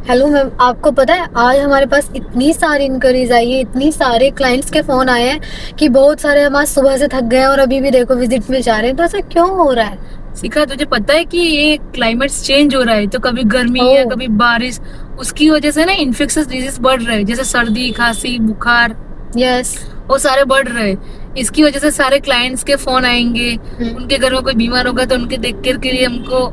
Hello ma'am, आपको पता है आज हमारे पास इतनी सारी इंक्वायरीज आई है, इतनी सारे क्लाइंट्स के फोन आए हैं कि बहुत सारे हम आज सुबह से थक गए हैं और अभी भी देखो विजिट में जा रहे हैं। तो ऐसा क्यों हो रहा है? शिखा, तुझे पता है कि ये क्लाइमेट चेंज हो रहा है, तो कभी गर्मी है कभी बारिश, उसकी वजह से ना इन्फेक्शियस डिजीज बढ़ रहे हैं, जैसे सर्दी खांसी बुखार। यस, वो सारे बढ़ रहे हैं। इसकी वजह से सारे क्लाइंट्स के फोन आएंगे, उनके घर में कोई बीमार होगा तो उनके देख केयर के लिए हमको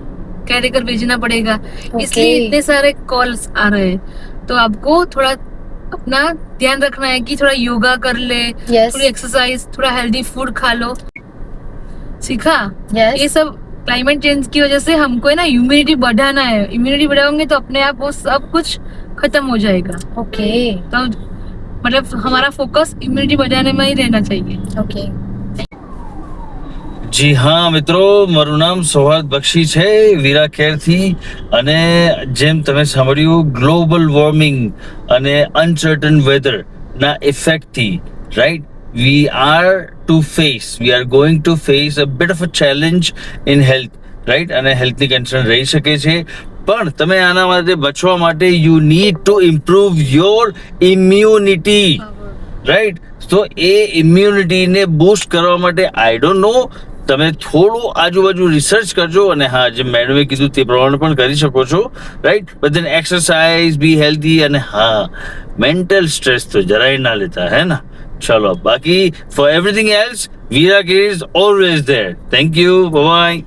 कैरी कर भेजना पड़ेगा। इसलिए इतने सारे कॉल्स आ रहे हैं। तो आपको थोड़ा अपना ध्यान रखना है कि थोड़ा योगा कर ले, थोड़ी एक्सरसाइज, थोड़ा हेल्दी फूड खा लो। सीखा? ये सब क्लाइमेट चेंज की वजह से हमको है ना इम्यूनिटी बढ़ाना है। इम्यूनिटी बढ़ाओगे तो अपने आप वो सब कुछ खत्म हो जाएगा। ओके, तो मतलब हमारा फोकस इम्यूनिटी बढ़ाने में ही रहना चाहिए। ओके। જી હા મિત્રો, મારું નામ સૌહાર્દ બક્ષી છે, વીરા કેરથી. અને જેમ તમે સાંભળ્યું, ગ્લોબલ વોર્મિંગ અને અનસર્ટન વેધર ના ઇફેક્ટથી, right, we are going to face a bit of a challenge in health, right? અને હેલ્થની કન્સર્ન રહી શકે છે, પણ તમે આના માટે બચવા માટે you need to improve your immunity, right? તો એ ઇમ્યુનિટીને બૂસ્ટ કરવા માટે આઈ ડોન્ટ નો, તમે થોડું આજુબાજુ રિસર્ચ કરજો. અને હા, જે મેડમે કીધું તે પ્રમાણે પણ કરી શકો છો, right? But then exercise, be healthy. અને હા, મેન્ટલ સ્ટ્રેસ તો જરાય ના લેતા, હે ના? ચલો, બાકી for everything else Veera care is always there. Thank you, by.